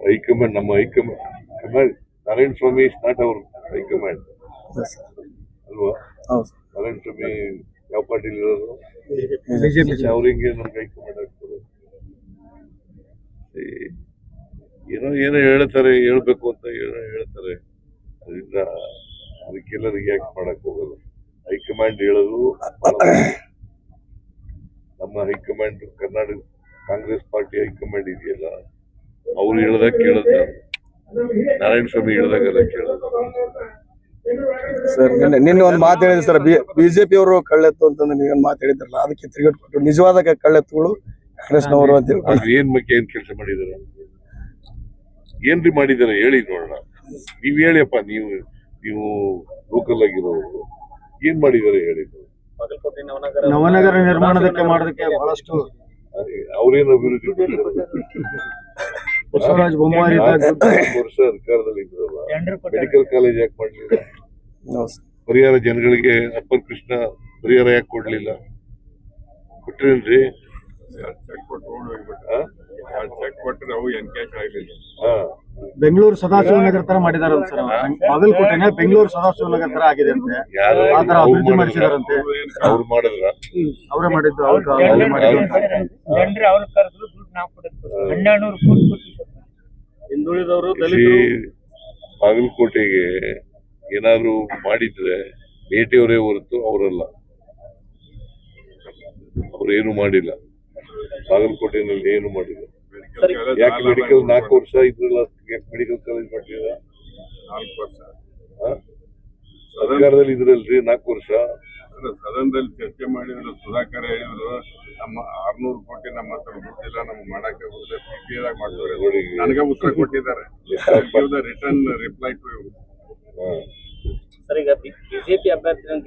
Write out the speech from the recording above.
High command ನಮ್ಮ high command Narayana Swamy is not our high command ಅಲ್ವಾ? ನಾರಾಯಣ ಸ್ವಾಮಿ ಯಾವ ಪಾರ್ಟಿಲಿ ಇರೋದು? ಅವ್ರ ಹೆಂಗೆ ನಮ್ಗೆ ಹೈಕಮಾಂಡ್ ಆಗ್ತದೆ? ಏನೋ ಹೇಳ್ತಾರೆ, ಹೇಳ್ಬೇಕು ಅಂತ ಹೇಳ್ತಾರೆ. ಅದರಿಂದ ಅದಕ್ಕೆಲ್ಲ ರಿಯಾಕ್ಟ್ ಮಾಡಕ್ ಹೋಗಲ್ಲ. ಹೈಕಮಾಂಡ್ ಹೇಳೋದು ನಮ್ಮ high command Karnataka Congress party high command ಇದೆಯಲ್ಲ, ಅವ್ರು ಹೇಳ್ದಾಗ ಕೇಳೋದು, ನಾರಾಯಣ ಸ್ವಾಮಿ ಹೇಳ್ದಾಗೆಲ್ಲ ಕೇಳೋದು. ಸರ್ ನಿನ್ನೆ ಒಂದು ಮಾತು ಹೇಳಿದ್ರು ಸರ್, ಬಿಜೆಪಿ ಅವರು ಕಳ್ಳೆತ್ತು ಅಂತಂದ್ರೆ ನೀವೇನು ಮಾತು ಹೇಳಿದ್ರಲ್ಲ, ಅದಕ್ಕೆ ತಿರುಗೇಟು ಕೊಟ್ಟರು. ನಿಜವಾದ ಕಳ್ಳೆತ್ತುಗಳು ಕಾಂಗ್ರೆಸ್ನವರು ಅಂತ ಏನ್ ಕೆಲಸ ಮಾಡಿದಾರೆ, ಏನ್ರಿ ಮಾಡಿದಾರೆ ಹೇಳಿ ನೋಡೋಣ. ನೀವ್ ಹೇಳಿಯಪ್ಪ, ನೀವು ಲೋಕಲ್ ಆಗಿರೋರು ಏನ್ ಮಾಡಿದಾರೆ ಹೇಳಿ. ನವನಗರ ನಿರ್ಮಾಣದಕ್ಕೆ ಮಾಡೋದಕ್ಕೆ ಬಹಳಷ್ಟು ಅವ್ರೇನು ಅಭಿವೃದ್ಧಿ ಬಸವರಾಜ ಬೊಮ್ಮಾಯಿ ವರ್ಷ ಅಧಿಕಾರದಲ್ಲಿ ಇದ್ರಲ್ಲ, ಮೆಡಿಕಲ್ ಕಾಲೇಜ್ ಯಾಕೆ ಮಾಡ್ಲಿಲ್ಲ? ಪರಿಹಾರ ಜನಗಳಿಗೆ ಅಪ್ಪರ್ ಕೃಷ್ಣ ಪರಿಹಾರ ಯಾಕೆ ಕೊಡ್ಲಿಲ್ಲ? ಕೊಟ್ಟಿರೇನ್ರಿ? ಬೆಂಗಳೂರು ಸದಾಶಿವನಗರ ತರ ಮಾಡಿದಾರ ಸರ್. ಬಾಗಲಕೋಟೆನೆ ಬೆಂಗಳೂರು ಸದಾಶಿವನಗರ ತರ ಆಗಿದೆ ಅಂತೆ, ಆ ತರ ಅಭಿವೃದ್ಧಿ ಮಾಡಿಸಿದಾರಂತೆ. ಅವ್ರು ಮಾಡಿದ್ರ? ಅವರೇ ಮಾಡಿದ್ದು. ಹಿಂದುಳಿದವರು ಬಾಗಲಕೋಟೆಗೆ ಏನಾದ್ರು ಮಾಡಿದ್ರೆ ಬೇಟೆಯವರೇ ಹೊರತು ಅವರಲ್ಲ. ಅವ್ರೇನು ಮಾಡಿಲ್ಲ, ಬಾಗಲಕೋಟೆನಲ್ಲಿ ಏನು ಮಾಡಿಲ್ಲ. ಯಾಕೆ ಮೆಡಿಕಲ್ 4 ವರ್ಷ ಇದ್ರಲ್ಲ, ಯಾಕೆ ಮೆಡಿಕಲ್ ಕಾಲೇಜ್ ಮಾಡಿಲ್ಲ? 4 ವರ್ಷ ಅಧಿಕಾರದಲ್ಲಿ ಇದ್ರಲ್ರಿ, 4 ವರ್ಷ. ಸದನದಲ್ಲಿ ಚರ್ಚೆ ಮಾಡಿದ್ರು, ಸುಧಾಕರ್ ಹೇಳಿದ್ರು ನಮ್ಮ 600 ಕೋಟಿ ನಮ್ಮ ಹತ್ರ ದುಡ್ಡಿಲ್ಲ, ನಮ್ಗೆ ಮಾಡಕ್ಕೆ ಮಾಡ್ತಾರೆ. ನನಗೆ ಉತ್ತರ ಕೊಟ್ಟಿದ್ದಾರೆ, ರಿಟರ್ನ್ ರಿಪ್ಲೈ ಟು. ಸರ್, ಈಗ ಬಿಜೆಪಿ ಅಭ್ಯರ್ಥಿ